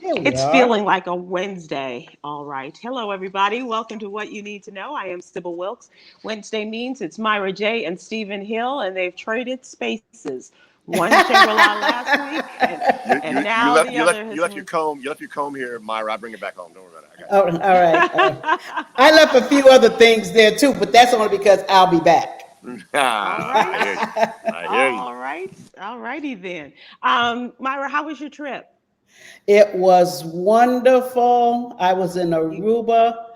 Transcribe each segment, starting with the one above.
Here we It's are. feeling like a Wednesday. All right. Hello, everybody. Welcome to What You Need to Know. I am Sybil Wilkes. Wednesday means it's Myra J and Stephen Hill, and they've traded spaces. One Shangri-La last week, You and you you now left the you left other you has left your moved. comb here, Myra. I bring it back home. Don't worry about it. I got Oh, all right. I left a few other things there too, but that's only because I'll be back. you. All I right. hear you. I hear you. All right. All righty then. Myra, how was your trip? It was wonderful. I was in You, Aruba.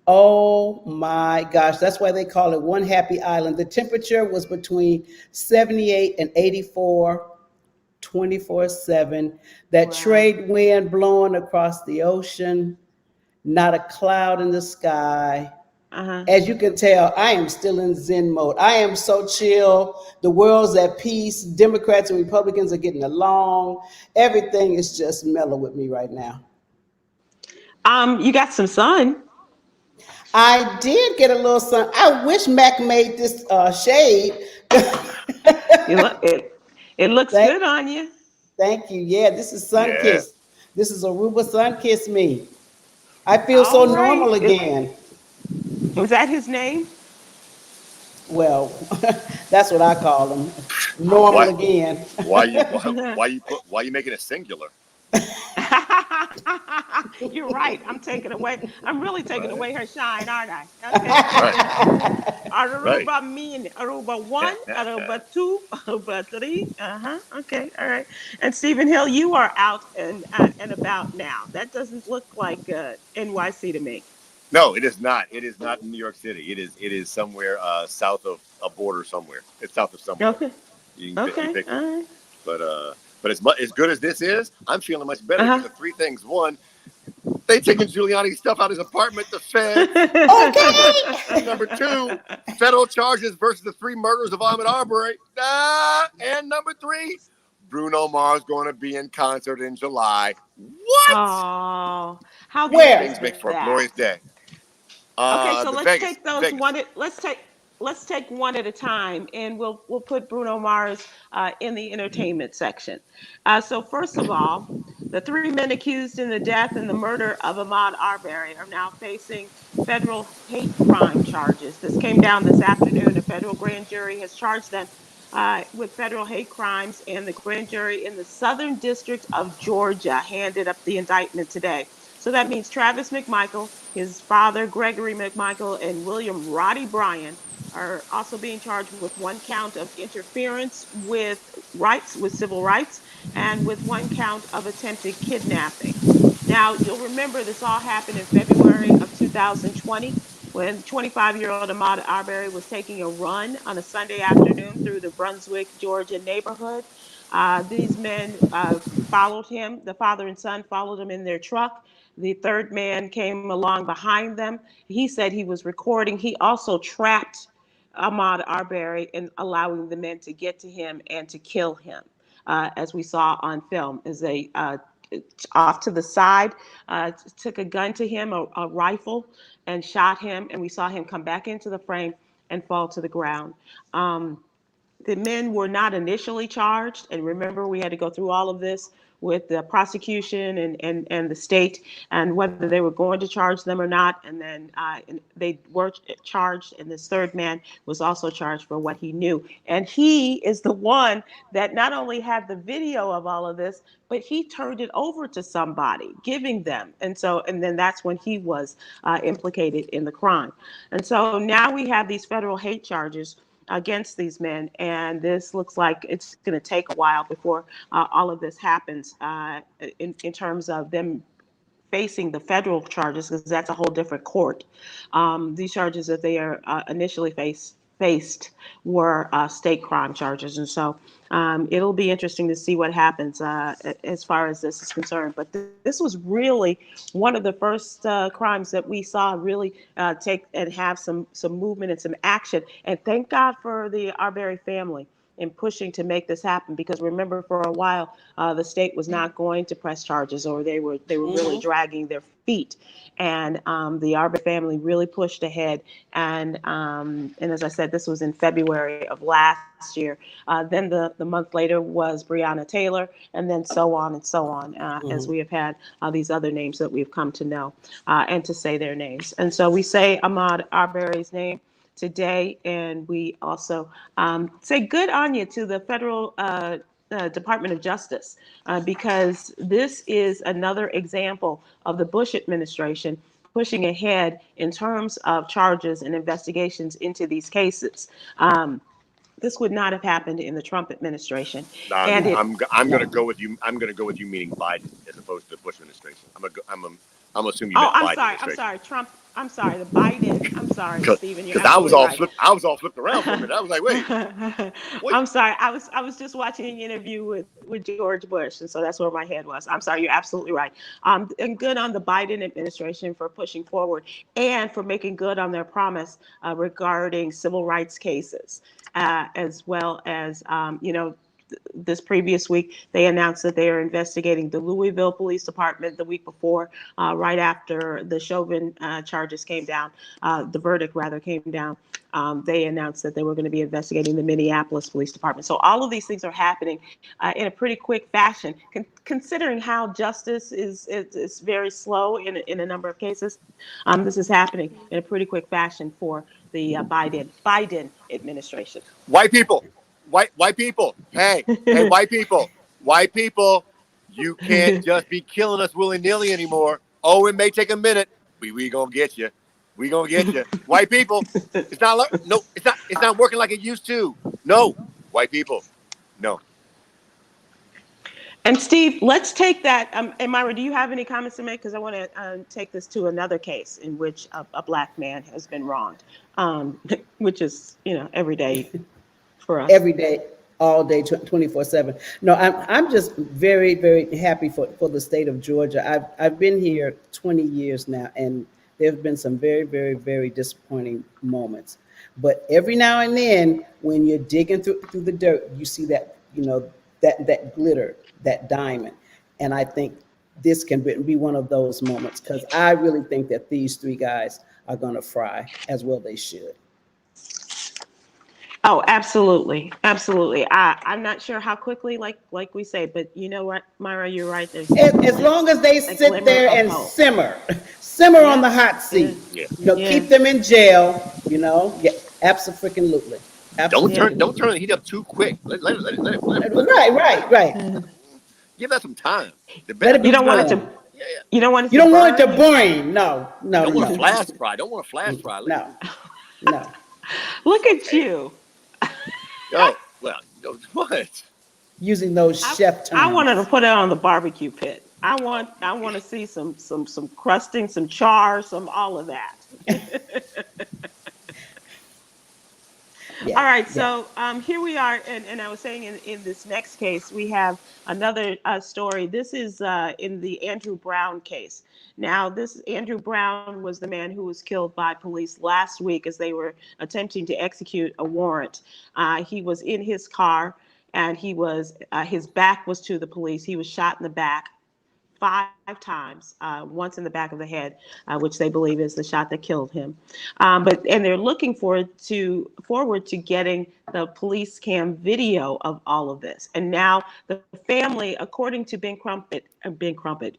Oh my gosh, that's why they call it one happy island. The temperature was between 78 and 84, 24/7. That wow. trade wind blowing across the ocean, not a cloud in the sky. Uh-huh. As you can tell, I am still in Zen mode. I am so chill. The world's at peace. Democrats and Republicans are getting along. Everything is just mellow with me right now. You got some sun. I did get a little sun. I wish Mac made this shade. You look it. It looks thank, good on you. thank you. Yeah, this is Sun Yeah. Kiss. This is Aruba Sun Kiss me. I feel so All right. normal again. Was that his name? Well, that's what I call them. Okay. Normal Why again. why you making it singular? You're right. I'm really taking Right. away her shine, aren't I? Okay. Right. Right. Aruba mean Aruba one, Aruba two, Aruba three. Okay. All right. And Stephen Hill, you are out and about now. That doesn't look like NYC to me. No, it is not. It is not in New York City. It is somewhere south of a border somewhere. It's south of somewhere. Okay. You Okay. pick one. All right. But as good as this is, I'm feeling much better Uh because of three things. One, they taking Giuliani's stuff out of his apartment. The feds. Okay. Number two, federal charges versus the three murders of Ahmaud Arbery. And number three, Bruno Mars going to be in concert in July. What? Oh, how These good Where? is things make for a that? glorious day. Okay, so The let's Vegas, take those Vegas. let's take one at a time, and we'll put Bruno Mars in the entertainment section. So first of all, the three men accused in the death and the murder of Ahmaud Arbery are now facing federal hate crime charges. This came down this afternoon. A federal grand jury has charged them with federal hate crimes, and the grand jury in the Southern District of Georgia handed up the indictment today. So that means Travis McMichael, his father, Gregory McMichael, and William Roddy Bryan are also being charged with one count of interference with civil rights, and with one count of attempted kidnapping. Now, you'll remember this all happened in February of 2020 when 25-year-old Ahmaud Arbery was taking a run on a Sunday afternoon through the Brunswick, Georgia neighborhood. These men followed him. The father and son followed him in their truck. The third man came along behind them. He said he was recording. He also trapped Ahmaud Arbery in allowing the men to get to him and to kill him, as we saw on film, as they off to the side, took a gun to him, a rifle, and shot him. And we saw him come back into the frame and fall to the ground. Um, the men were not initially charged. And remember, we had to go through all of this with the prosecution and the state and whether they were going to charge them or not. And they were charged. And this third man was also charged for what he knew. And he is the one that not only had the video of all of this, but he turned it over to somebody, giving them. And then that's when he was implicated in the crime. And so now we have these federal hate charges against these men. And this looks like it's going to take a while before all of this happens in terms of them facing the federal charges, because that's a whole different court. These charges that they are initially faced were state crime charges. And so it'll be interesting to see what happens as far as this is concerned. But this was really one of the first crimes that we saw really take and have some movement and some action. And thank God for the Arbery family. in pushing to make this happen, because remember, for a while, the state was not going to press charges, or they were really dragging their feet. And the Arbery family really pushed ahead. And as I said, this was in February of last year. Then the month later was Breonna Taylor, and then so on and so on, as we have had these other names that we've come to know and to say their names. And so we say Ahmaud Arbery's name today, and we also say good on you to the federal Department of Justice, because this is another example of the Bush administration pushing ahead in terms of charges and investigations into these cases. This would not have happened in the Trump administration. I'm going to go with you. I'm going to go with you, meaning Biden, as opposed to the Bush administration. I'm assuming you meant Biden. I'm sorry, Trump. I'm sorry, the Biden. I'm sorry, Stephen. Because I was all flipped around for a minute. I was like, wait. I'm sorry. I was just watching an interview with George Bush, and so that's where my head was. I'm sorry. You're absolutely right. And good on the Biden administration for pushing forward and for making good on their promise regarding civil rights cases, as well as this previous week, they announced that they are investigating the Louisville Police Department the week before, right after the Chauvin charges came down, the verdict rather came down. They announced that they were going to be investigating the Minneapolis Police Department. So all of these things are happening in a pretty quick fashion, considering how justice is very slow in a number of cases. This is happening in a pretty quick fashion for the Biden administration. White people. White people, hey, white people, you can't just be killing us willy-nilly anymore. Oh, it may take a minute. We gonna get you. We gonna get you. White people, it's not working like it used to. No, white people, no. And Steve, let's take that. And Myra, do you have any comments to make? Because I want to take this to another case in which a Black man has been wronged, which is, every day. Every day, all day, 24/7. No, I'm just very, very happy for the state of Georgia. I've been here 20 years now, and there have been some very, very, very disappointing moments. But every now and then, when you're digging through the dirt, you see that that glitter, that diamond, and I think this can be one of those moments, because I really think that these three guys are going to fry, as well they should. Oh, absolutely. Absolutely. I'm not sure how quickly, like we say, but you know what, Myra, you're right. There's as long as they sit there and simmer on the hot seat, keep them in jail, absolutely. Don't turn the heat up too quick. Let it. Right. Give that some time. You don't want it to. Yeah. You don't want it. You don't want it to burn. No. Don't want to flash fry. Don't want to flash fry. No. Look at you. Oh, well, what? Using those chef terms. I wanted to put it on the barbecue pit. I want to see some crusting, some char, some all of that. All right, so here we are, and I was saying in this next case, we have another story. This is in the Andrew Brown case. Now, this Andrew Brown was the man who was killed by police last week as they were attempting to execute a warrant. He was in his car, and his back was to the police. He was shot in the back 5 times, once in the back of the head, which they believe is the shot that killed him. And they're looking forward to getting the police cam video of all of this. And now the family, according to Ben Crumpet,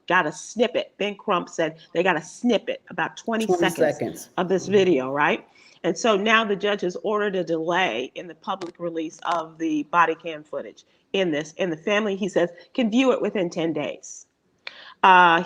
got a snippet. Ben Crump said they got a snippet, about 20 seconds of this video, right? And so now the judge has ordered a delay in the public release of the body cam footage in this. And the family, he says, can view it within 10 days.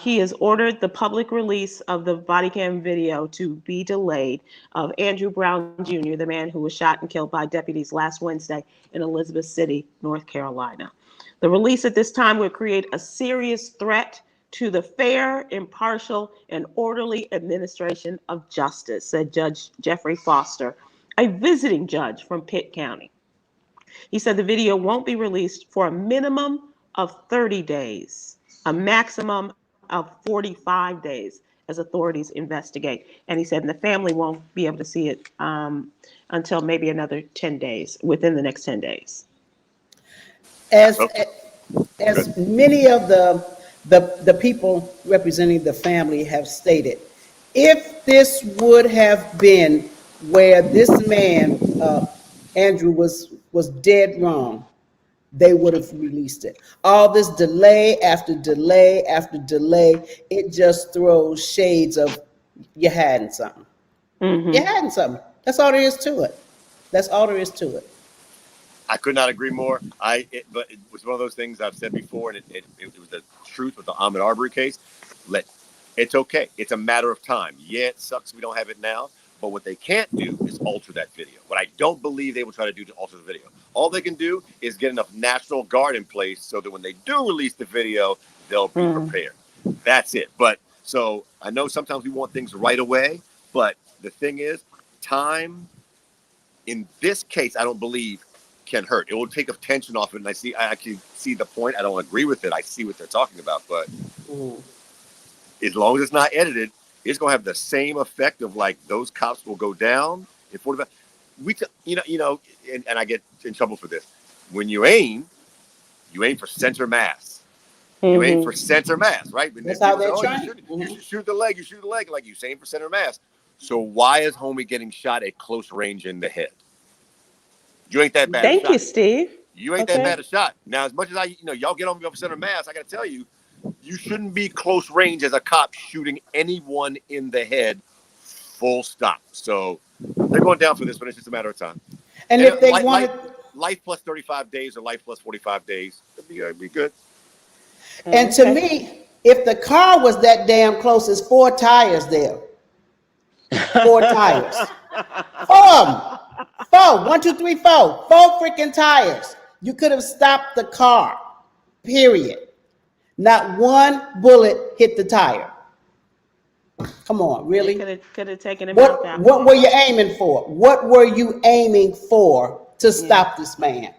He has ordered the public release of the body cam video to be delayed of Andrew Brown Jr., the man who was shot and killed by deputies last Wednesday in Elizabeth City, North Carolina. The release at this time would create a serious threat to the fair, impartial, and orderly administration of justice, said Judge Jeffrey Foster, a visiting judge from Pitt County. He said the video won't be released for a minimum of 30 days. A maximum of 45 days as authorities investigate. And he said, and the family won't be able to see it until maybe another 10 days, within the next 10 days. as Okay. as many of the people representing the family have stated, if this would have been where this man, Andrew, was dead wrong, they would have released it. All this delay after delay after delay, it just throws shades of you hiding something. You're hiding something. That's all there is to it. That's all there is to it. I could not agree more. But it was one of those things I've said before, and it was the truth with the Ahmaud Arbery case. It's okay. It's a matter of time. Yeah, it sucks we don't have it now, but what they can't do is alter that video. What I don't believe they will try to do to alter the video. All they can do is get enough National Guard in place so that when they do release the video, they'll be prepared. That's it. But so I know sometimes we want things right away, but the thing is, time in this case, I don't believe can hurt. It will take attention off it, and I actually see the point. I don't agree with it. I see what they're talking about, but as long as it's not edited, it's gonna have the same effect of like those cops will go down in 45. And I get in trouble for this. When you aim for center mass. You aim for center mass, right? When That's how they're say, trying. You should shoot the leg. You shoot the leg, like you aim for center mass. So why is homie getting shot at close range in the head? You ain't that bad. Thank you, Steve. You ain't that bad a shot. Now, as much as y'all get on me over center mass, I got to tell you, you shouldn't be close range as a cop shooting anyone in the head, full stop. So they're going down for this, but it's just a matter of time. And if they wanted life plus 35 days or life plus 45 days, it'd be good. And to me, if the car was that damn close, there's 4 tires there. 4 tires. 4 of them. 4. 1, 2, 3, 4. 4 freaking tires. You could have stopped the car. Period. Not one bullet hit the tire. Come on, really? Could have taken him out that What were you aiming for? What were you aiming for to stop this man?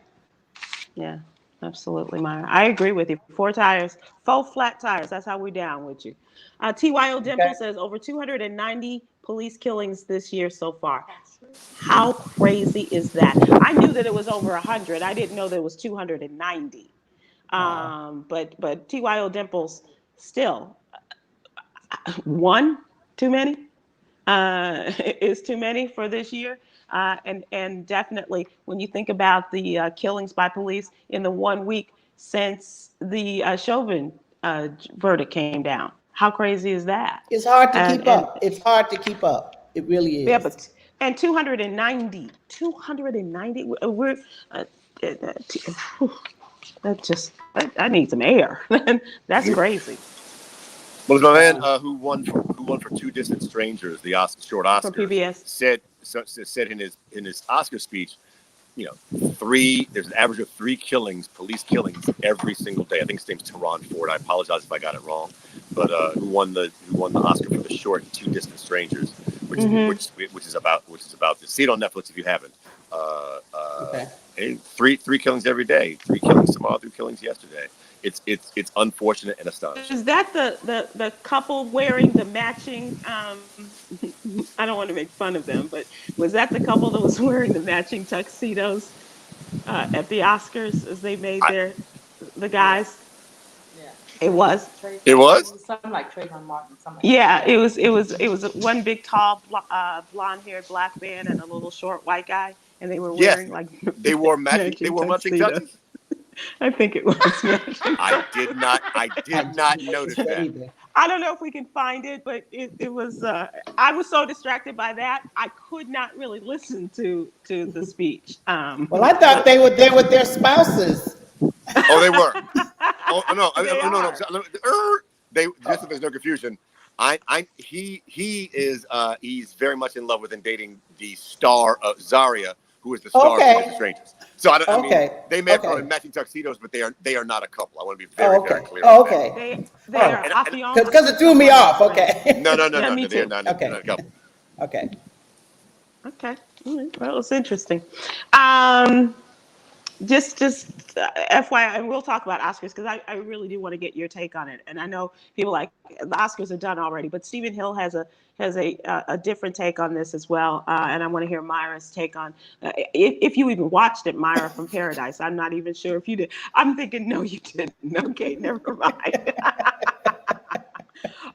Yeah, absolutely, Myra. I agree with you. 4 tires, 4 flat tires. That's how we're down with you. TYO Dimple says over 290 police killings this year so far. How crazy is that? I knew that it was over 100. I didn't know that it was 290. But TYO Dimples still one too many is too many for this year. And definitely when you think about the killings by police in the 1 week since the Chauvin verdict came down. How crazy is that? It's hard to keep up. It's hard to keep up. It really is. Yeah, but 290. We're I need some air. That's crazy. Well, my man who won for Two Distant Strangers, the short Oscar, from PBS, said in his Oscar speech, there's an average of 3 police killings every single day. I think his name's Teron Ford. I apologize if I got it wrong, but who won the Oscar for the short Two Distant Strangers, which is about this. See it on Netflix if you haven't. And 3 killings every day. 3 killings tomorrow. 3 killings yesterday. It's unfortunate and astonishing. Is that the couple wearing the matching? I don't want to make fun of them, but was that the couple that was wearing the matching tuxedos at the Oscars as they made the guys? Yeah, it was. It was something like Trayvon Martin. It was one big tall blonde-haired black man and a little short white guy, and they were wearing they wore matching tuxedos. I think it was. I did not notice that. I don't know if we can find it, but it was. I was so distracted by that, I could not really listen to the speech. Well, I thought they were there with their spouses. Oh, they were. Oh no. Just so there's no confusion. He's very much in love with and dating the star of Zaria, who is the star of Two Strangers. So I mean, they may have put on matching tuxedos, but they are not a couple. I want to be very clear. They are because it threw me off. Okay. No. They're not a couple. Okay. Well, it's interesting. Just FYI, and we'll talk about Oscars because I really do want to get your take on it. And I know people like the Oscars are done already, but Stephen Hill has a different take on this as well. And I want to hear Myra's take on if you even watched it, Myra from Paradise. I'm not even sure if you did. I'm thinking no, you didn't. Okay, never mind.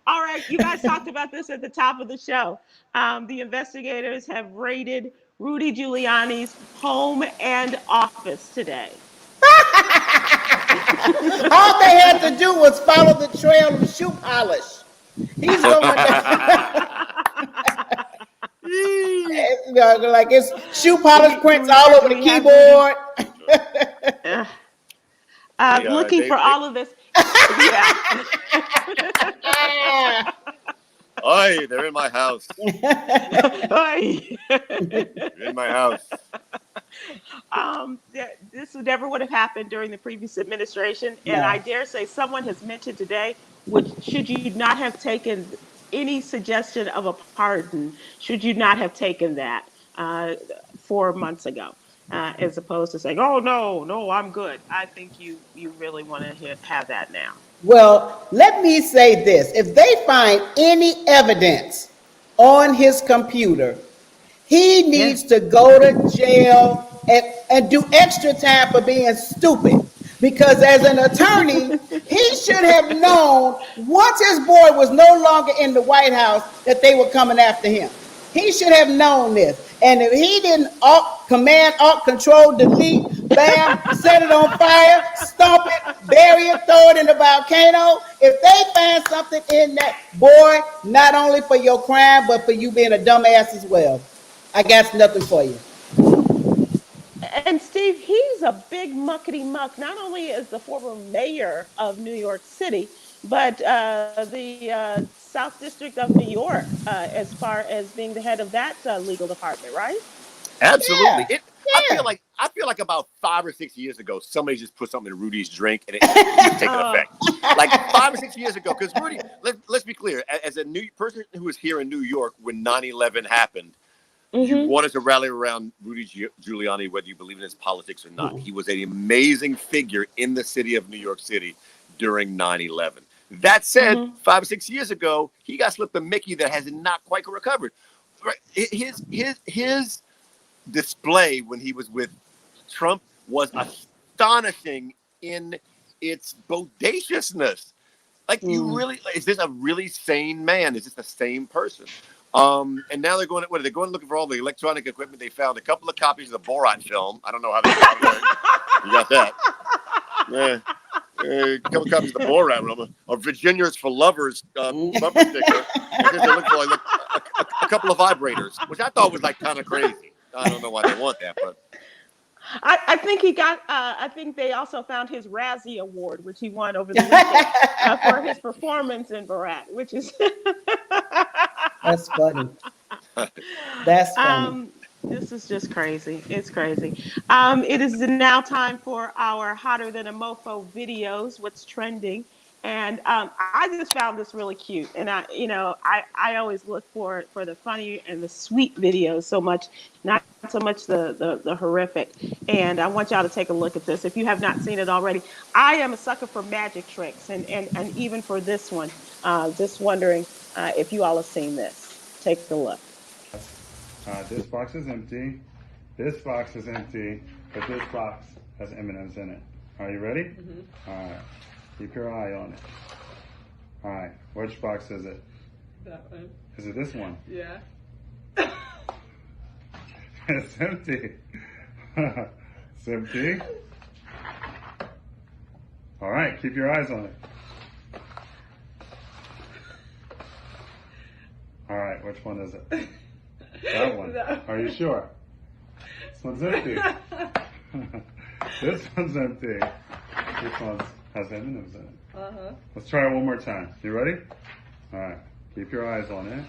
All right, you guys talked about this at the top of the show. The investigators have raided Rudy Giuliani's home and office today. All they had to do was follow the trail of shoe polish. He's going down. Like it's shoe polish prints all over the keyboard. Looking for all of this. Yeah. Oi, they're in my house. Oi. They're in my house. This never would have happened during the previous administration, and I dare say someone has mentioned today, should you not have taken any suggestion of a pardon, should you not have taken that 4 months ago, as opposed to saying, "Oh no, I'm good." I think you really want to have that now. Well, let me say this. If they find any evidence on his computer, he needs to go to jail and do extra time for being stupid. Because as an attorney, he should have known once his boy was no longer in the White House that they were coming after him. He should have known this. And if he didn't command, control, delete, bam, set it on fire, stomp it, bury it, throw it in the volcano. If they find something in that, boy, not only for your crime, but for you being a dumbass as well, I got nothing for you. And Steve, he's a big muckety muck. Not only is the former mayor of New York City, but the South District of New York, as far as being the head of that legal department, right? Absolutely. Yeah. I feel like about 5 or 6 years ago, somebody just put something in Rudy's drink and it's taken effect. Like 5 or 6 years ago, because Rudy, let's be clear, as a new person who was here in New York when 9/11 happened, you wanted to rally around Rudy Giuliani, whether you believe in his politics or not. He was an amazing figure in the city of New York City during 9/11. That said, 5 or 6 years ago, he got slipped a Mickey that has not quite recovered. His display when he was with Trump was astonishing in its bodaciousness. Like, you really, is this a really sane man? Is this the same person? And now they're going, they're going looking for all the electronic equipment. They found a couple of copies of the Borat film. I don't know how they got it. You got that? A couple of copies of the Borat, a Virginia's for Lovers bumper sticker. And then they're looking for like a couple of vibrators, which I thought was like kind of crazy. I don't know why they want that, but I think he got. I think they also found his Razzie Award, which he won over the weekend for his performance in Borat, which is. That's funny. That's funny. This is just crazy. It's crazy. It is now time for our Hotter Than a Mofo videos. What's trending? And I just found this really cute. And I always look for the funny and the sweet videos so much, not so much the horrific. And I want y'all to take a look at this if you have not seen it already. I am a sucker for magic tricks, and even for this one. Just wondering if you all have seen this. Take a look. This box is empty. This box is empty, but this box has M&Ms in it. Are you ready? Mm-hmm. All right. Keep your eye on it. All right. Which box is it? That one. Is it this one? Yeah. It's empty. It's empty. All right. Keep your eyes on it. All right. Which one is it? That one. Are you sure? This one's empty. This one's empty. This one has M&Ms in it. Uh-huh. Let's try it one more time. You ready? All right. Keep your eyes on it.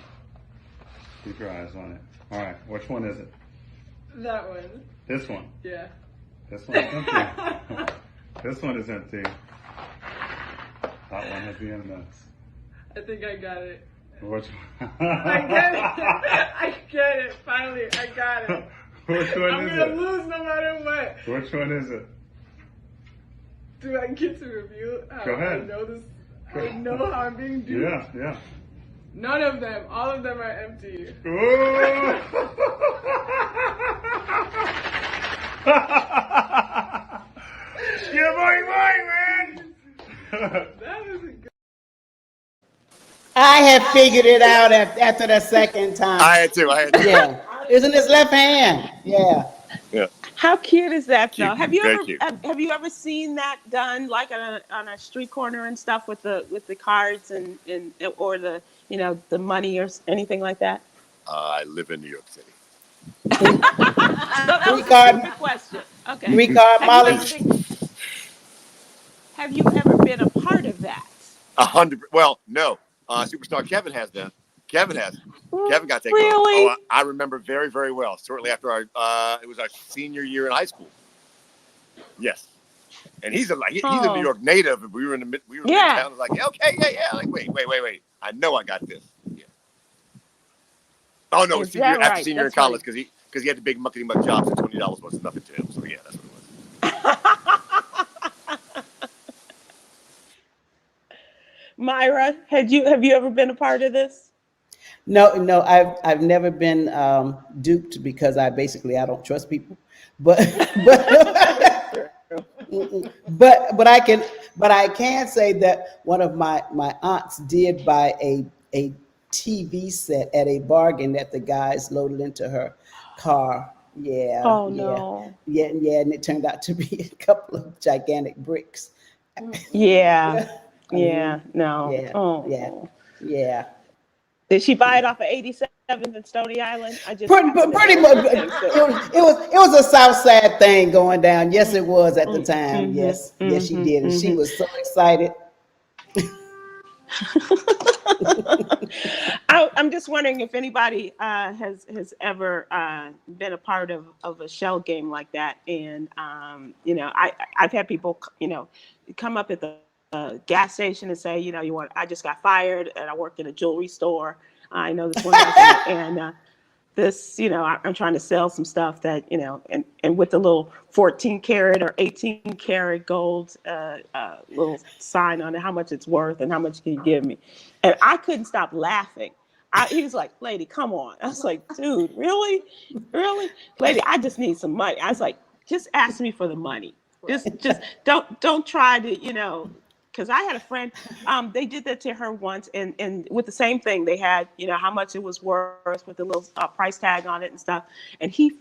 Keep your eyes on it. All right. Which one is it? That one. This one. Yeah. This one's empty. This one is empty. That one has the M&Ms. I think I got it. Which one? I get it. I get it. Finally, I got it. Which one I'm is gonna it? lose no matter what. Which one is it? Do I get to review how Go ahead. I know this? I know how I'm being duped. Yeah. None of them. All of them are empty. Ooh. Yeah, boy, man. That was a good. I had figured it out after the second time. I had to. Yeah, it was in his left hand. Yeah. Yeah. How cute is that, though? Cute. Have you Very ever cute. have you ever seen that done, like on a street corner and stuff, with the cards and or the the money or anything like that? I live in New York City. So that was a Three-card, stupid question. Okay. three-card Have you Molly. ever been Have you ever been a part of that? 100. Well, no. Superstar Kevin has now. Kevin got taken over. Really? Oh, I remember very, very well. Shortly after it was our senior year in high school. Yes. And he's a New York native. And we were in midtown. I was like, okay, yeah. Like, wait. I know I got this. Yeah. Oh no, Is that after right? senior in That's college because he had the big muckety muck jobs and $20 was nothing to him. So yeah, that's what it was. Myra, have you ever been a part of this? No, I've never been duped because I don't trust people. But but I can say that one of my aunts did buy a TV set at a bargain that the guys loaded into her car. Yeah. Oh no. Yeah, and it turned out to be a couple of gigantic bricks. Yeah. Yeah. No. Yeah. Oh. Yeah. Did she buy it off of 87th and Stony Island? Pretty much. It was a South Side thing going down. Yes, it was at the time. Yes, she did, and she was so excited. I'm just wondering if anybody has ever been a part of a shell game like that, and I've had people come up at the gas station and say, I just got fired and I worked in a jewelry store. I know this one person, and this, I'm trying to sell some stuff that, and with the little 14 karat or 18 karat gold little sign on it, how much it's worth and how much can you give me? And I couldn't stop laughing. He was like, lady, come on. I was like, dude, really? Lady, I just need some money. I was like, just ask me for the money. Just don't try to, because I had a friend, they did that to her once, and with the same thing, they had, how much it was worth with the little price tag on it and stuff. And she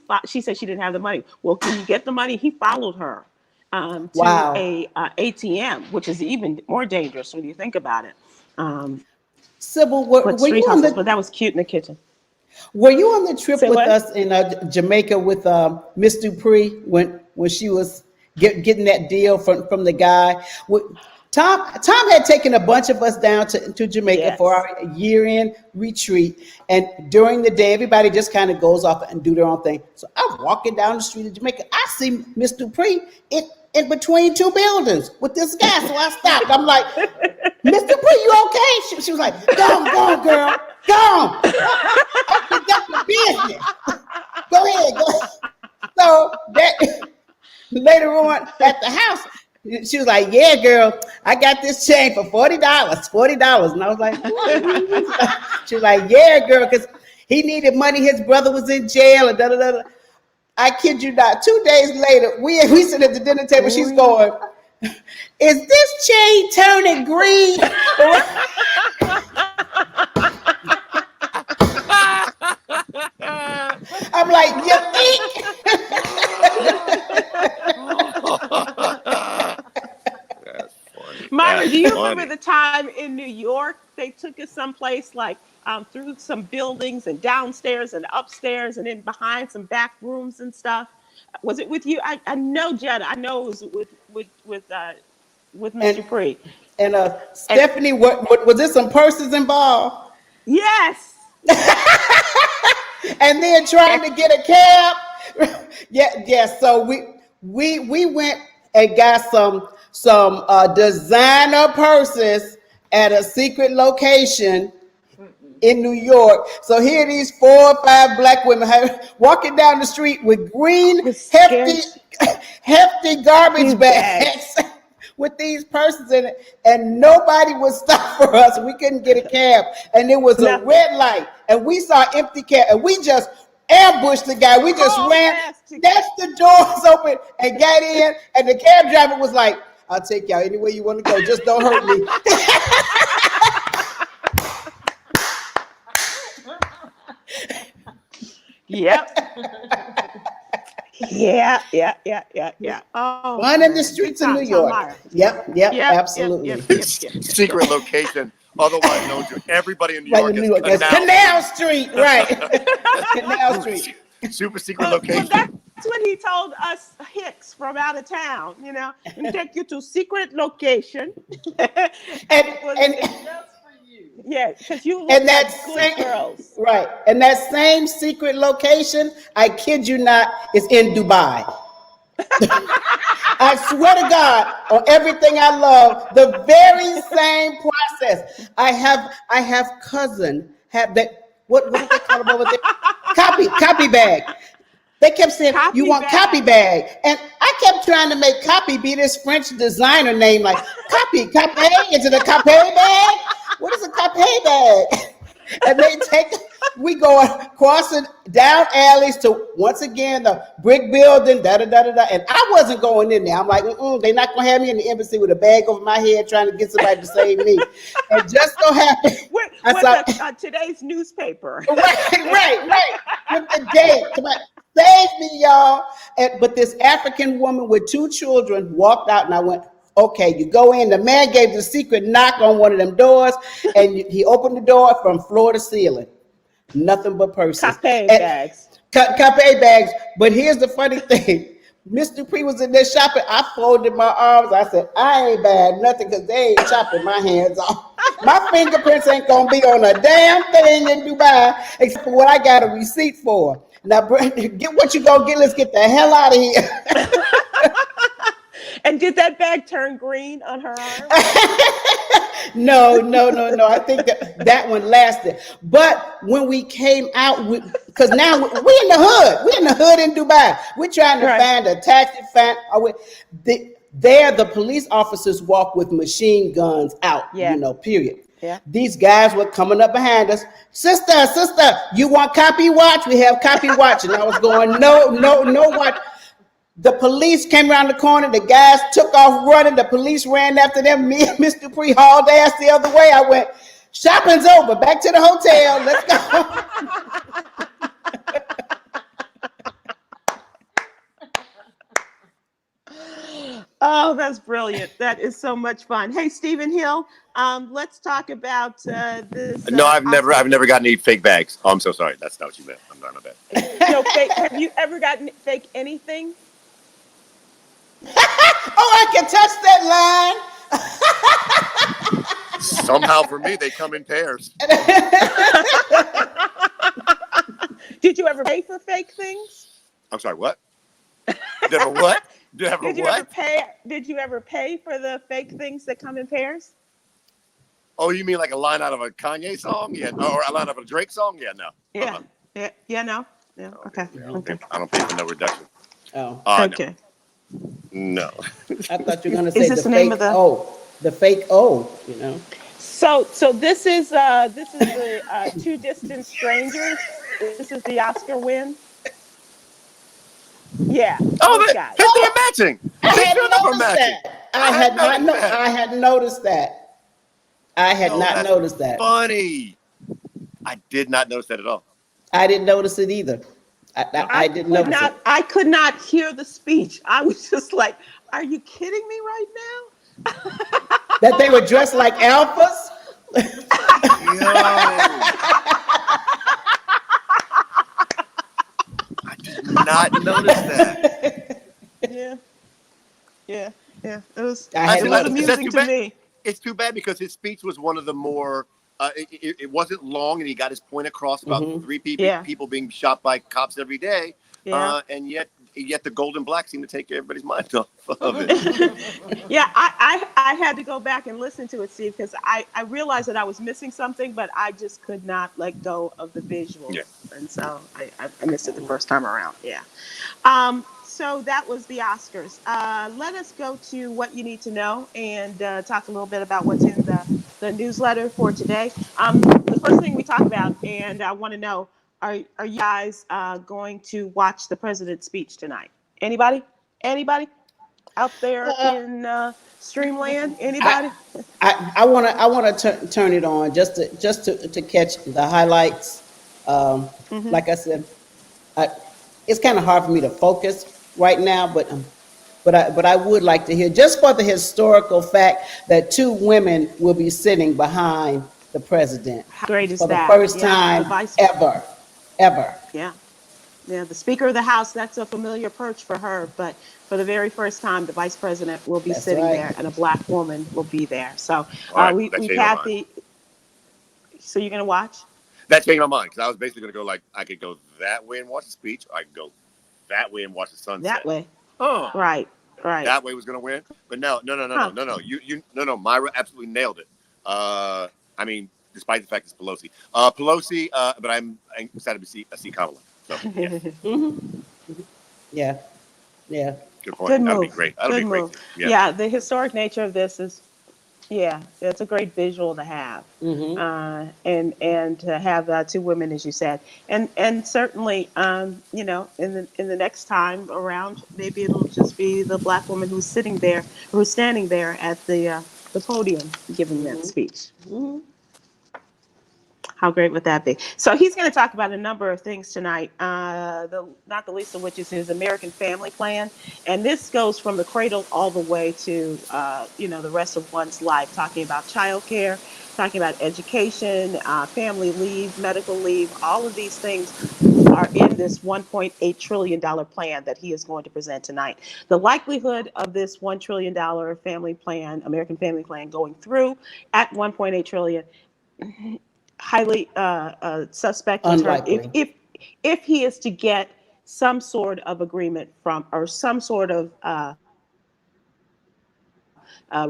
said she didn't have the money. Well, can you get the money? He followed her to a ATM, which is even more dangerous when you think about it. Sybil, were you on but that was cute in the kitchen. Were you on the trip Say with what? us in Jamaica with Miss Dupree when she was getting that deal from the guy? Tom had taken a bunch of us down to Jamaica for our year-end retreat, and during the day, everybody just kind of goes off and do their own thing. So I'm walking down the street of Jamaica. I see Miss Dupree in between two buildings with this guy, so I stopped. I'm like, Miss Dupree, you okay? She was like, go on, girl, go on. I got the business. Go ahead. So that later on at the house, she was like, yeah, girl, I got this chain for $40. And I was like, she was like, yeah, girl, because he needed money. His brother was in jail. And da, da, da, da. I kid you not. 2 days later, we sit at the dinner table. She's going, is this chain turning green? I'm like, you think? That's funny. Myra, do you remember the time in New York they took us someplace like through some buildings and downstairs and upstairs and in behind some back rooms and stuff? Was it with you? I know, Jetta. I know it was with Miss Dupree. And Stephanie, what was there some purses involved? Yes. And then trying to get a cab. Yeah. So we went and got some designer purses at a secret location in New York. So here these 4 or 5 black women walking down the street with green, hefty garbage bags with these persons in it, and nobody would stop for us. We couldn't get a cab, and it was a red light, and we saw empty cab, and we just ambushed the guy. We just ran, dashed the doors open, and got in, and the cab driver was like, "I'll take y'all anywhere you want to go, just don't hurt me." Yep. Yeah. Oh, One in the streets of New York. Yep, absolutely. Secret location, otherwise known to everybody in New York as Canal Street, right? Canal Street. Super secret location. That's when he told us Hicks from out of town, and take you to secret location. and yeah, because you look and like that good same, girls. Right. And that same secret location, I kid you not, is in Dubai. I swear to God, on everything I love, the very same process. I have cousin have that, what do they call them over there? Copy bag. They kept saying, you want copy bag. And I kept trying to make copy be this French designer name, like copy, is it a copy bag? What is a copy bag? And we go crossing down alleys to, once again, the brick building, da-da-da-da-da. And I wasn't going in there. I'm like, they're not going to have me in the embassy with a bag over my head trying to get somebody to save me. And just so happened. With today's newspaper. Right. With the date. Save me, y'all. But this African woman with 2 children walked out, and I went, okay, you go in. The man gave the secret knock on one of them doors, and he opened the door from floor to ceiling. Nothing but purses. Cape bags. Cape bags. But here's the funny thing. Miss Dupree was in there shopping. I folded my arms. I said, I ain't bad nothing because they ain't chopping my hands off. My fingerprints ain't going to be on a damn thing in Dubai except for what I got a receipt for. Now, get what you go get. Let's get the hell out of here. And did that bag turn green on her arm? No. I think that one lasted. But when we came out, because now we're in the hood. We're in the hood in Dubai. We're trying to find a taxi. There, the police officers walk with machine guns out, period. Yeah. These guys were coming up behind us. Sister, you want copy watch? We have copy watch. And I was going, no watch. The police came around the corner. The guys took off running. The police ran after them. Me and Mr. Dupree hauled ass the other way. I went, shopping's over. Back to the hotel. Let's go. Oh, that's brilliant. That is so much fun. Hey, Stephen Hill, let's talk about this. No, I've never gotten any fake bags. Oh, I'm so sorry. That's not what you meant. I'm not bad. Fake. Have you ever gotten fake anything? I can touch that line. Somehow for me, they come in pairs. Did you ever pay for fake things? I'm sorry, what? Never what? Did you ever pay for the fake things that come in pairs? Oh, you mean like a line out of a Kanye song? Yeah. Or a line out of a Drake song? Yeah, no. Yeah. No. Yeah. Okay. I don't pay for no reduction. Oh. Okay. No. I thought you were going to say the name of the fake O, So this is the Two Distant Strangers. This is the Oscar win. Yeah. Oh, they're matching. I had noticed that. I had not noticed that. Funny. I did not notice that at all. I didn't notice it either. I didn't notice it. I could not hear the speech. I was just like, are you kidding me right now? That they were dressed like alphas? I did not notice that. Yeah. It was amusing to me. It's too bad because his speech was one of the more, it wasn't long and he got his point across about 3 people being shot by cops every day. Yeah. And yet yet the gold and black seem to take everybody's mind off of it. Yeah, I had to go back and listen to it, Steve, because I realized that I was missing something, but I just could not let go of the visuals. Yeah. And so I missed it the first time around. Yeah. So that was the Oscars. Let us go to what you need to know and talk a little bit about what's in the newsletter for today. The first thing we talk about, and I want to know, are you guys going to watch the president's speech tonight? Anybody? Anybody out there in Streamland? Anybody? I want to turn it on just to catch the highlights. Mhm. Like I said, it's kind of hard for me to focus right now, but I would like to hear, just for the historical fact that two women will be sitting behind the president How great is for the that? first Yeah, time the vice. ever. Yeah. Yeah, the Speaker of the House, that's a familiar perch for her, but for the very first time, the Vice President will be That's sitting right. there and a Black woman will be there. So All right, that we've changed my had mind. so you're going to watch? That changed my mind because I was basically going to go like I could go that way and watch the speech, or I could go that way and watch the sunset. That way. Oh, Right, right. that way was going to win, but no. Huh. No. Myra absolutely nailed it. I mean, despite the fact it's Pelosi, but I'm excited to see Kamala. So yeah, Yeah, yeah. good point. Good That'll be move. great. That'll be Good a great move. thing. Yeah. Yeah, the historic nature of this is, yeah, it's a great visual to have. And to have two women, as you said, and certainly, in the next time around, maybe it'll just be the Black woman who's sitting there, who's standing there at the podium giving that speech. How great would that be? So he's going to talk about a number of things tonight, not the least of which is his American Family Plan. And this goes from the cradle all the way to, the rest of one's life, talking about childcare, talking about education, family leave, medical leave. All of these things are in this $1.8 trillion plan that he is going to present tonight. The likelihood of this $1 trillion family plan, American Family Plan, going through at $1.8 trillion, highly suspect in terms Unlikely. if he is to get some sort of agreement from or some sort of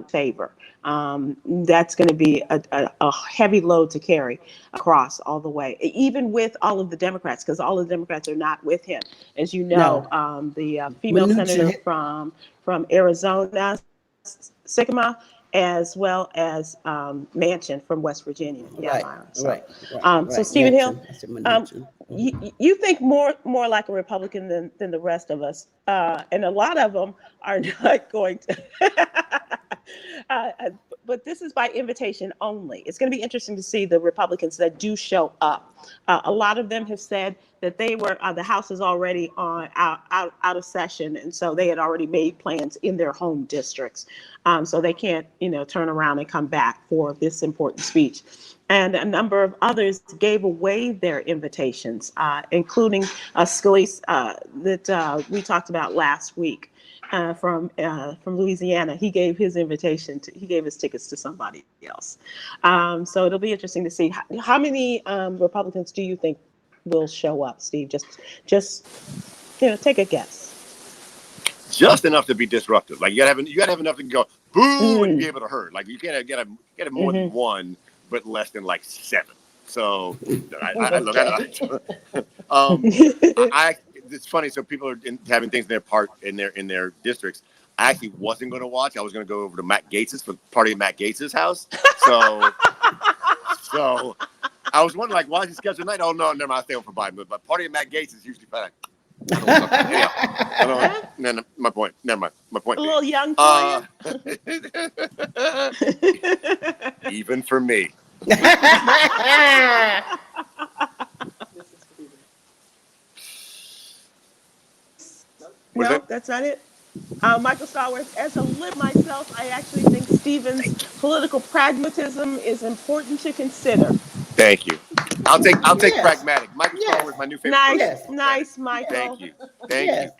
favor. That's going to be a heavy load to carry across all the way, even with all of the Democrats, because all of the Democrats are not with him. As you know, No. the female senator from Arizona, Sycamore, as well as Manchin from West Virginia. Yeah, Right, Myra. So right. Stephen Hill, Mention. I said Manuchin. you think more like a Republican than the rest of us, and a lot of them are not going to. But this is by invitation only. It's going to be interesting to see the Republicans that do show up. A lot of them have said that they were the House is already out of session, and so they had already made plans in their home districts, so they can't turn around and come back for this important speech. And a number of others gave away their invitations, including Scalise that we talked about last week. From Louisiana, he gave his he gave his tickets to somebody else. So it'll be interesting to see how many Republicans do you think will show up, Steve? Just take a guess. Just enough to be disruptive. Like you gotta have enough to go boo and be able to hurt. Like you can't get more than one, but less than like 7. So it's funny. So people are having things in their districts. I actually wasn't going to watch. I was going to go over to Matt Gaetz's for party at Matt Gaetz's house. So I was wondering, like, why is he scheduled tonight? Oh no, never mind. I stay home for Biden. But party at Matt Gaetz's is usually fine. No, my point. Never mind. My point. A little young for you. Even for me. No, that's not it. Michael Stallworth, as a lib myself, I actually think Stephen's political pragmatism is important to consider. Thank you. I'll take pragmatic. Michael Stallworth, my new favorite. Nice, Michael. Thank you. Thank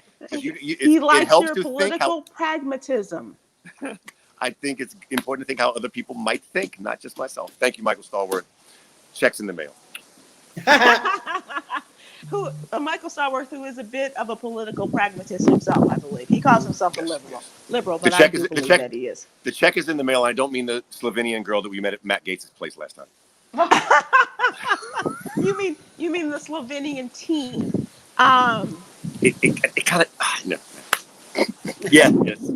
you. He likes your to political pragmatism. I think it's important to think how other people might think, not just myself. Thank you, Michael Stallworth. Checks in the mail. Michael Starworth, who is a bit of a political pragmatist himself, I believe. He calls himself a liberal, The but I check is do the believe check. that he is. The check is in the mail. I don't mean the Slovenian girl that we met at Matt Gates' place last time. You mean the Slovenian team? It kind of no. Yeah. Yes.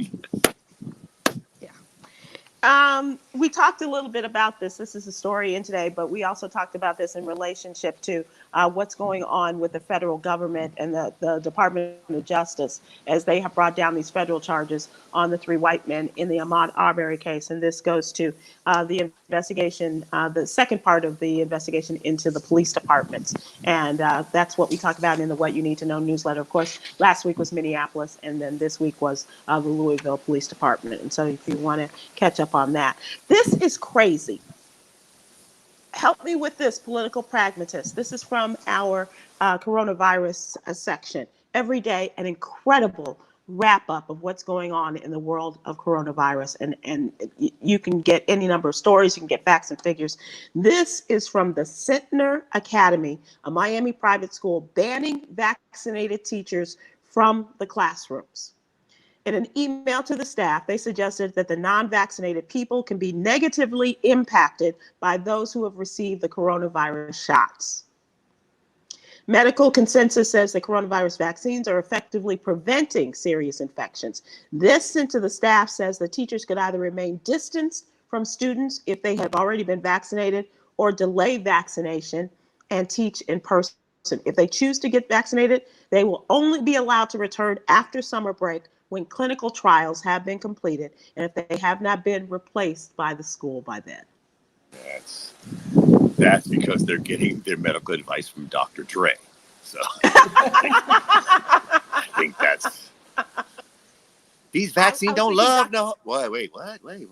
We talked a little bit about this. This is a story in today, but we also talked about this in relationship to what's going on with the federal government and the Department of Justice as they have brought down these federal charges on the 3 white men in the Ahmaud Arbery case. And this goes to the investigation, the second part of the investigation into the police departments. And that's what we talk about in the What You Need to Know newsletter. Of course, last week was Minneapolis, and then this week was the Louisville Police Department. And so if you want to catch up on that. This is crazy. Help me with this, political pragmatist. This is from our coronavirus section. Every day, an incredible wrap up of what's going on in the world of coronavirus. And you can get any number of stories, you can get facts and figures. This is from the Sentner Academy, a Miami private school, banning vaccinated teachers from the classrooms. In an email to the staff, they suggested that the non-vaccinated people can be negatively impacted by those who have received the coronavirus shots. Medical consensus says that coronavirus vaccines are effectively preventing serious infections. This sent to the staff says that teachers could either remain distanced from students if they have already been vaccinated or delay vaccination and teach in person. If they choose to get vaccinated, they will only be allowed to return after summer break when clinical trials have been completed and if they have not been replaced by the school by then. That's because they're getting their medical advice from Dr. Dre. So I think that's these vaccines don't love no. Wait, what? It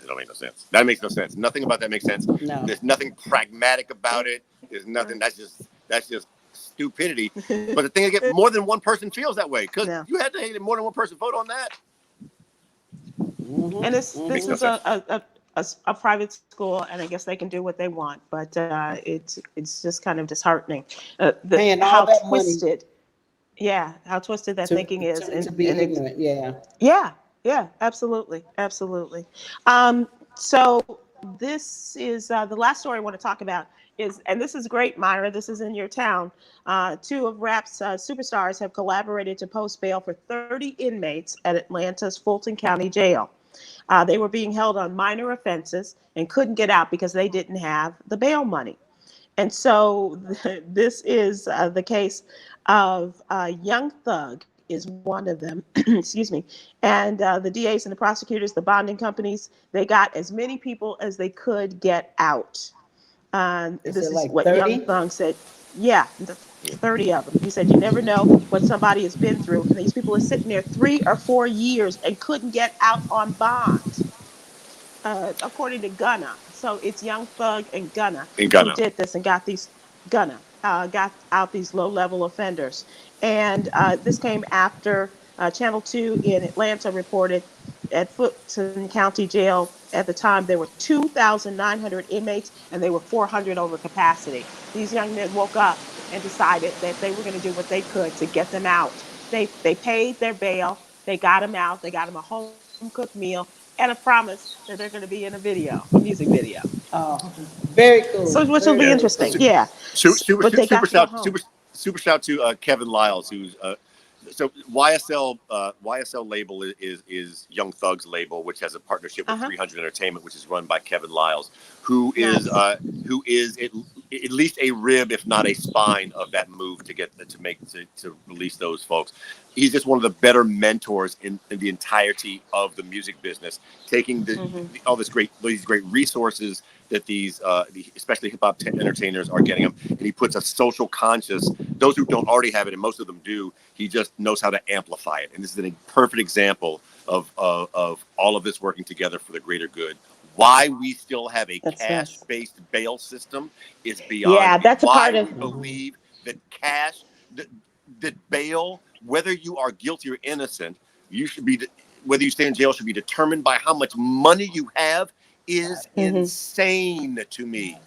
don't make no sense. That makes no sense. Nothing about that makes sense. No. There's nothing pragmatic about it. There's nothing. That's just stupidity. But the thing is, more than one person feels that way because you had to have more than one person vote on that. And this is a private school, and I guess they can do what they want, but it's just kind of disheartening. How twisted, how twisted that thinking is, to be ignorant, yeah, absolutely. So this is the last story I want to talk about is, and this is great, Myra, this is in your town. 2 of rap's superstars have collaborated to post bail for 30 inmates at Atlanta's Fulton County Jail. They were being held on minor offenses and couldn't get out because they didn't have the bail money. And so this is the case of Young Thug is one of them, excuse me. And the DAs and the prosecutors, the bonding companies, they got as many people as they could get out. This is like what 30? Young Thug said. Yeah, 30 of them. He said, you never know what somebody has been through. And these people are sitting there 3 or 4 years and couldn't get out on bond, according to Gunna. So it's Young Thug and Gunna who did this and got these got out these low-level offenders. And this came after Channel 2 in Atlanta reported at Fulton County Jail at the time there were 2,900 inmates and they were 400 over capacity. These young men woke up and decided that they were going to do what they could to get them out. They paid their bail. They got them out. They got them a home-cooked meal and a promise that they're going to be in a music video. Oh, very cool. So which will be interesting. Super shout to Kevin Lyles, who's so YSL label is Young Thug's label, which has a partnership with 300 Entertainment, which is run by Kevin Lyles, who is at least a rib, if not a spine, of that move to release those folks. He's just one of the better mentors in the entirety of the music business, taking all these great resources that these especially hip hop entertainers are getting him, and he puts a social conscious. Those who don't already have it, and most of them do, he just knows how to amplify it. And this is a perfect example of all of this working together for the greater good. Why we still have a cash-based bail system is beyond. Yeah, that's why a part of. We believe that cash, that bail, whether you are guilty or innocent, you should be. Whether you stay in jail should be determined by how much money you have. Is insane to me.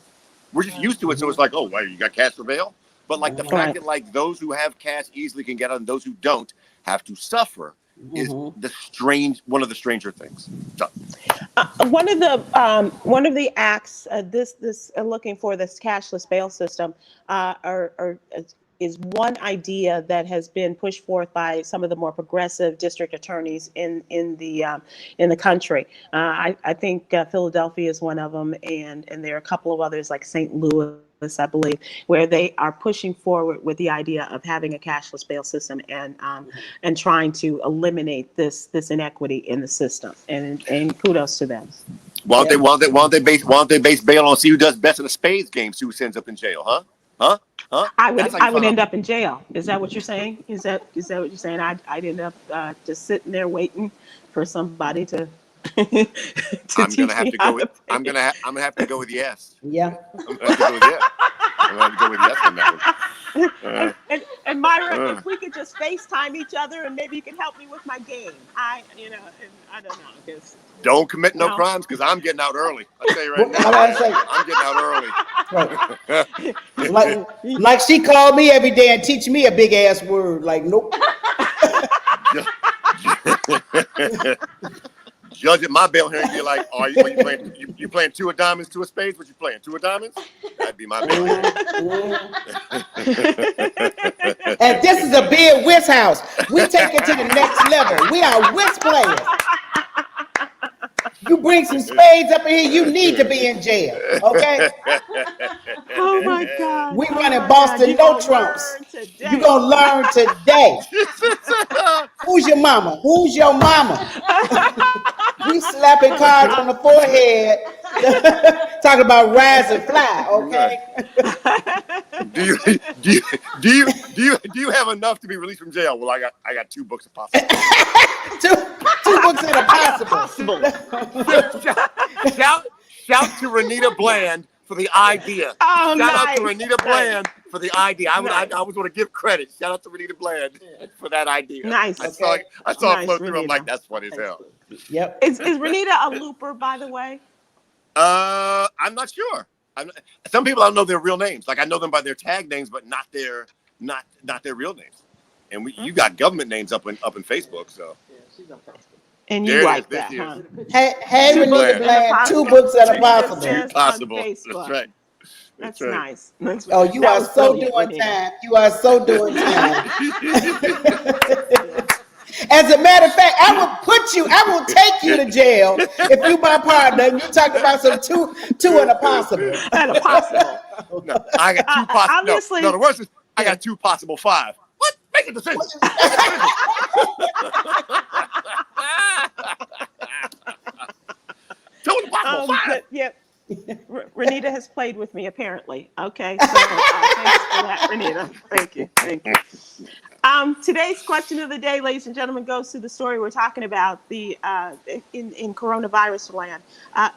We're just used to it, so it's like, oh, well, you got cash for bail. But like the fact that like those who have cash easily can get out and those who don't have to suffer is one of the stranger things. So. One of the acts, looking for this cashless bail system, is one idea that has been pushed forth by some of the more progressive district attorneys in the country. I think Philadelphia is one of them, and there are a couple of others like St. Louis, I believe, where they are pushing forward with the idea of having a cashless bail system and trying to eliminate this inequity in the system. And kudos to them. Why don't they base bail on see who does best in a spades game, see who ends up in jail, huh? I would end up in jail. Is that what you're saying? Is that what you're saying? I'd end up just sitting there waiting for somebody to. I'm gonna have to go with. I'm gonna have to go with yes. Yeah. I'm gonna have to go with yes. I'm gonna have to go with yes on that one. And Myra, if we could just FaceTime each other, and maybe you can help me with my game. I don't know, because don't commit no crimes, because I'm getting out early. I'll tell you right now. I'm getting out early. Like she called me every day and teach me a big ass word. Like, nope. Judge at my bail hearing, be like, "Oh, you playing? You playing two of diamonds, two of spades? What you playing? Two of diamonds? That'd be my bail hearing." And this is a big whist house. We take it to the next level. We are whist players. You bring some spades up in here, you need to be in jail. Okay? Oh my God. We running Boston, no trumps. You're gonna learn today. Who's your mama? Who's your mama? We slapping cards on the forehead, talking about rise and fly. Okay. Do you have enough to be released from jail? Well, I got 2 books of possible. two books that are possible. Shout to Renita Bland for the idea. Oh, Shout out to Renita Bland for the idea. I was going to give credit. Shout out to Renita Bland for that idea. Nice. I saw it flow through. I'm like, that's funny as hell. Yep. Is Renita a looper, by the way? I'm not sure. Some people I don't know their real names. Like I know them by their tag names, but not their real names. And you got government names up in Facebook. So Yeah, she's on Facebook. And you like that, huh? Hey, Renita Bland, 2 books that are possible. possible. That's Facebook. right. That's right. nice. Oh, you are so doing time. You are so doing time. As a matter of fact, I will take you to jail if you my partner and you talk about some two and a possible. And a possible. No, I got 2 possible. Obviously, No, the worst is I got 2 possible 5. What? Make a decision. Yeah. Renita has played with me, apparently. Okay, so thanks for that, Renita. Thank you. Today's question of the day, ladies and gentlemen, goes to the story we're talking about in coronavirus land.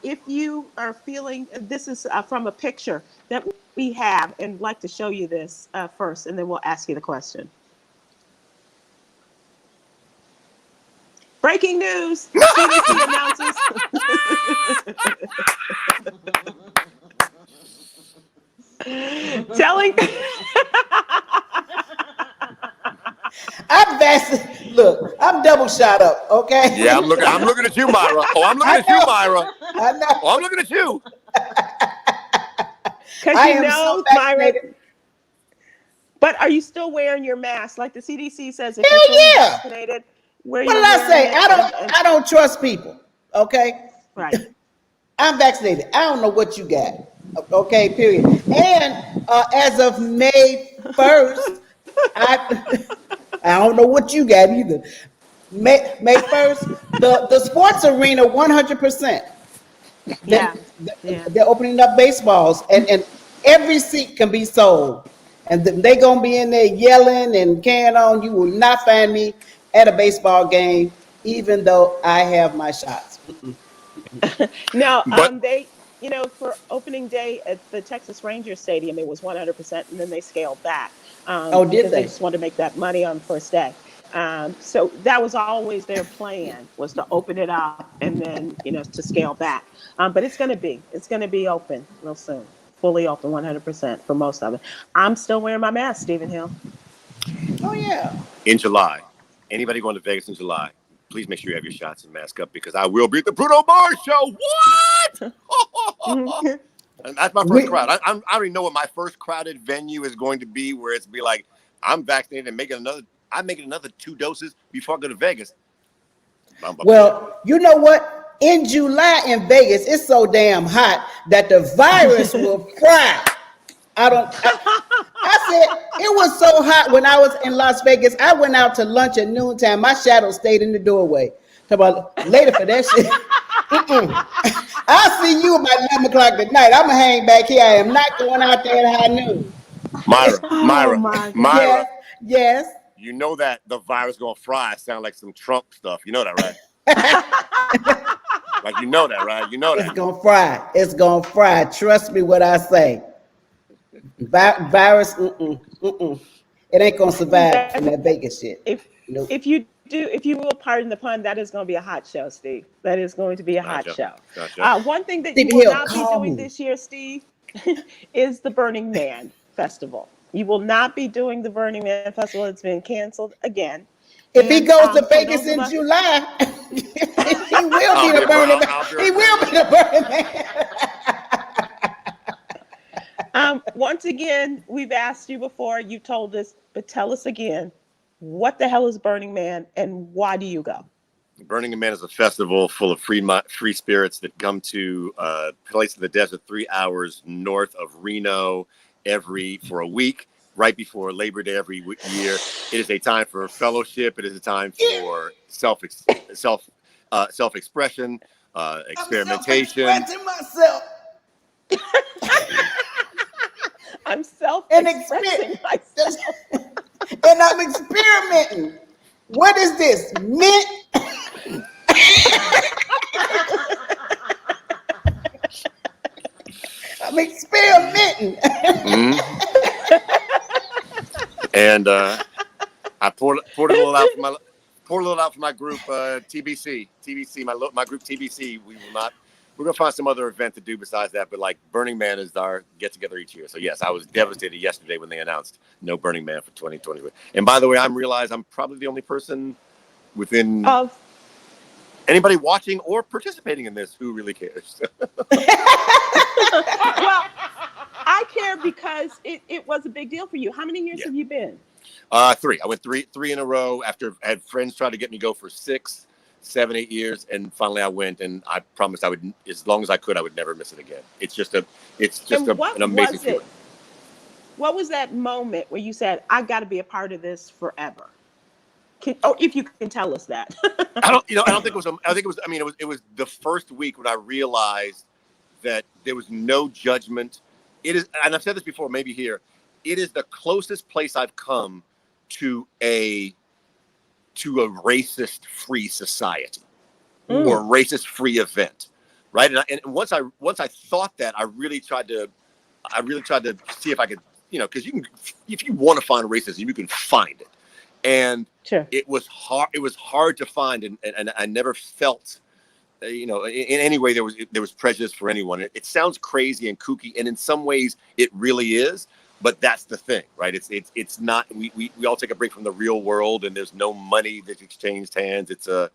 If you are feeling, this is from a picture that we have, and I'd like to show you this first, and then we'll ask you the question. Breaking news! CDC announces. Telling. I'm vaccinated. Look, I'm double shot up. Okay. Yeah, I'm looking at you, Myra. Oh, I'm looking at you, Myra. I know. Oh, I'm looking at you. Because you know, Myra. But are you still wearing your mask? Like the CDC says, if you're fully vaccinated. What did I say? I don't trust people. Okay. Right. I'm vaccinated. I don't know what you got. Okay. Period. And as of May 1st, I don't know what you got either. May 1st, the sports arena 100%. They're opening up baseballs, and every seat can be sold. And they're gonna be in there yelling and carrying on. You will not find me at a baseball game, even though I have my shots. No, they, for opening day at the Texas Rangers Stadium, it was 100%, and then they scaled back. Did they? Just wanted to make that money on the first day. So that was always their plan, was to open it up and then, to scale back. But it's going to be open real soon. fully open 100% for most of it. I'm still wearing my mask, Stephen Hill. Oh yeah. In July, anybody going to Vegas in July, please make sure you have your shots and mask up because I will be at the Bruno Mars show. What? And that's my first crowd. I already know what my first crowded venue is going to be, where it's be like I'm vaccinated and I'm making another 2 doses before I go to Vegas. Well, you know what? In July in Vegas, it's so damn hot that the virus will fry. I said it was so hot when I was in Las Vegas. I went out to lunch at noontime. My shadow stayed in the doorway. Talk about later for that shit. I'll see you about 11 o'clock tonight. I'm gonna hang back here. I am not going out there at high noon. Myra. Yes. You know that the virus gonna fry sound like some Trump stuff. You know that, right? Like you know that, right? You know that. It's gonna fry. It's gonna fry. Trust me what I say. Virus, it ain't gonna survive from that Vegas shit. If you will pardon the pun, that is going to be a hot show, Steve. That is going to be a hot show. Gotcha. One thing that Steve you will Hill, not be call doing me. this year, Steve, is the Burning Man Festival. You will not be doing the Burning Man Festival. It's been canceled again. If he goes to Vegas those of in us- July, he will be the Burning Man. He will be the Burning Man. Once again, we've asked you before, you told us, but tell us again, what the hell is Burning Man and why do you go? Burning Man is a festival full of free spirits that come to a place in the desert 3 hours north of Reno for a week, right before Labor Day every year. It is a time for fellowship. It is a time for self-expression, experimentation. I'm self-expressing myself. I'm self-expressing myself. And I'm experimenting. What is this? Mint? I'm experimenting. And I poured a little out for my group TBC, my group TBC. We're gonna find some other event to do besides that, but like Burning Man is our get together each year. So yes, I was devastated yesterday when they announced no Burning Man for 2020. And by the way, I realize I'm probably the only person within anybody watching or participating in this who really cares. Well, I care because it was a big deal for you. How many years have you been? 3. I went three in a row after I had friends try to get me to go for 6, 7, 8 years, and finally I went, and I promised I would, as long as I could, I would never miss it again. It's just an amazing feeling. What was that moment where you said, "I got to be a part of this forever"? If you can tell us that. I don't think it was. I think it was. I mean, it was the first week when I realized that there was no judgment. It is, and I've said this before, maybe here. It is the closest place I've come to a racist-free society or a racist-free event, right? And once I thought that, I really tried to see if I could, because if you want to find racism, you can find it. And sure. It was hard to find, and I never felt, in any way there was prejudice for anyone. It sounds crazy and kooky, and in some ways it really is. But that's the thing, right? It's not. We all take a break from the real world, and there's no money that's exchanged hands. It's a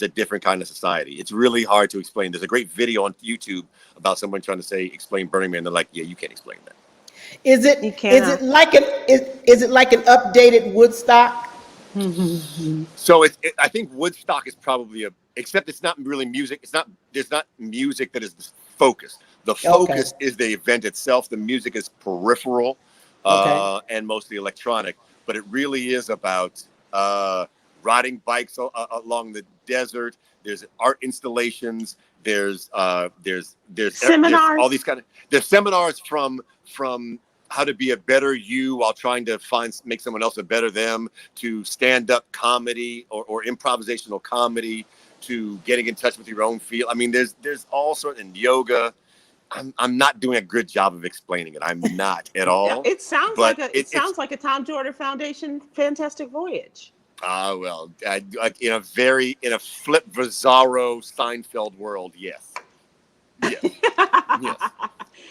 different kind of society. It's really hard to explain. There's a great video on YouTube about someone trying to explain Burning Man. They're like, yeah, you can't explain that. Is it like an updated Woodstock? So I think Woodstock is probably except it's not really music. There's not music that is the focus. The focus is the event itself. The music is peripheral and mostly electronic, but it really is about riding bikes along the desert. There's art installations. There's seminars. There's all these there's seminars from how to be a better you while trying to make someone else a better them, to stand-up comedy or improvisational comedy, to getting in touch with your own feel. I mean, there's all sorts, and yoga. I'm not doing a good job of explaining it. I'm not at all. It sounds like a Tom Jordan Foundation Fantastic Voyage. Well, in a Flip Bizarro Seinfeld world, yes. Yes.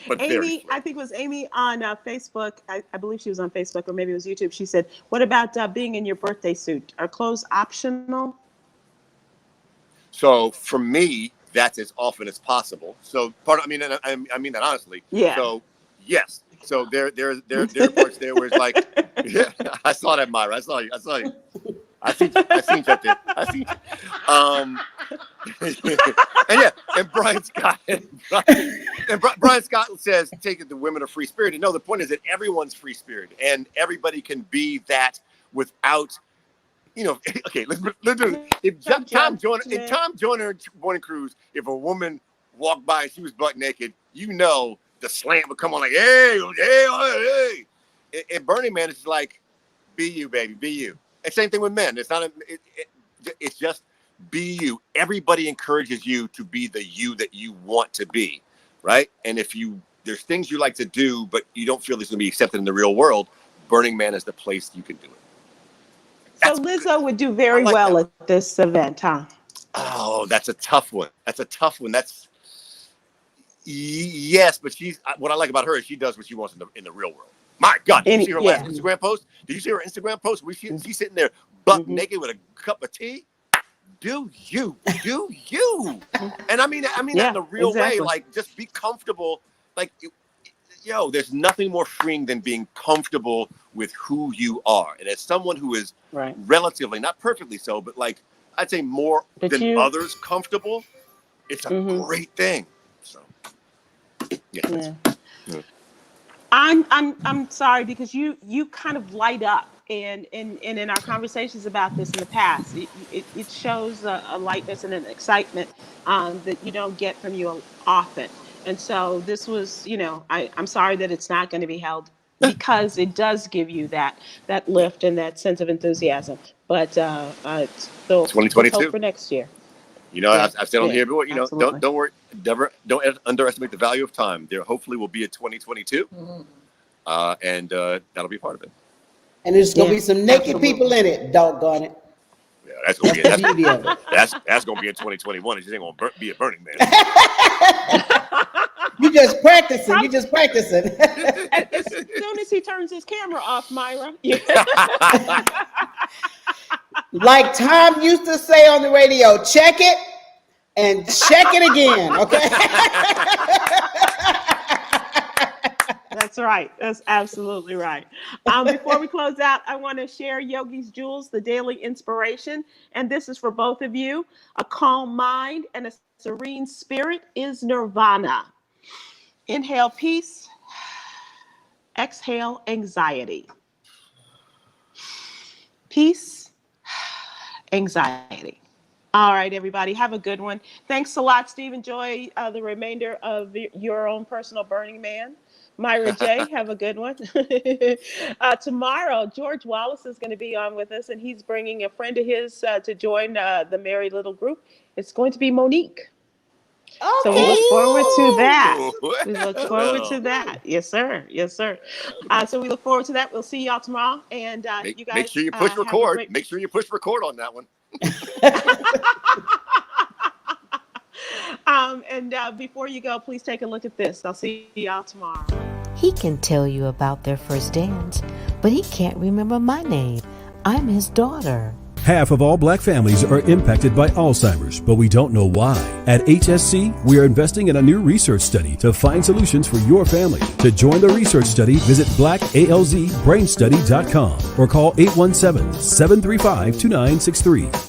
but very Amy, slow. I think it was Amy on Facebook. I believe she was on Facebook, or maybe it was YouTube. She said, "What about being in your birthday suit? Are clothes optional?" So for me, that's as often as possible. So I mean, and I mean that honestly. Yeah. So yes. So there are parts there where it's like, yeah, I saw that, Myra. I saw you. I seen that there. And yeah, and Brian Scott Brian Scott says, take it the women are free spirited. No, the point is that everyone's free spirited and everybody can be that without, okay, let's do it. If Tom Joyner and Morning Cruise, if a woman walked by and she was butt naked, the slam would come on like, hey. And Burning Man is like, be you, baby, be you. And same thing with men. It's not it's just be you. Everybody encourages you to be the you that you want to be, right? And if there's things you like to do, but you don't feel this going to be accepted in the real world, Burning Man is the place you can do it. So Lizzo would do very well at this event, huh? Oh, that's a tough one. That's yes, but what I like about her is she does what she wants in the real world. My God, did you see her last Instagram post? Did you see her Instagram post? She's sitting there butt naked with a cup of tea. Do you? And I mean that in a real way. Like, just be comfortable. Like, there's nothing more freeing than being comfortable with who you are. And as someone who is relatively, not perfectly so, but like I'd say more than others comfortable, it's a great thing. So, yeah. I'm sorry, because you kind of light up, and in our conversations about this in the past, it shows a lightness and an excitement that you don't get from you often. And so this was, I'm sorry that it's not going to be held, because it does give you that lift and that sense of enthusiasm. But so 2022 hope for next year. I've said on here before, don't worry, don't underestimate the value of time. There hopefully will be a 2022, and that'll be part of it. And there's going to be some naked people in it, doggone it. Yeah, that's going to be the beauty of it. That's going to be in 2021. It just ain't going to be a Burning Man. You just practicing. As soon as he turns his camera off, Myra. Like Tom used to say on the radio, check it and check it again, okay? That's right. That's absolutely right. Before we close out, I want to share Yogi's Jewels, the daily inspiration. And this is for both of you. A calm mind and a serene spirit is nirvana. Inhale peace. Exhale anxiety. Peace. Anxiety. All right, everybody. Have a good one. Thanks a lot, Steve. Enjoy the remainder of your own personal Burning Man. Myra J, have a good one. Tomorrow, George Wallace is going to be on with us, and he's bringing a friend of his to join the Merry Little Group. It's going to be Monique. Okay. So we look forward to that. Yes, sir. So we look forward to that. We'll see y'all tomorrow. And you guys make sure you push record. Make sure you push record on that one. And before you go, please take a look at this. I'll see y'all tomorrow. He can tell you about their first dance, but he can't remember my name. I'm his daughter. Half of all black families are impacted by Alzheimer's, but we don't know why. At HSC, we are investing in a new research study to find solutions for your family. To join the research study, visit blackalzbrainstudy.com or call 817-735-2963.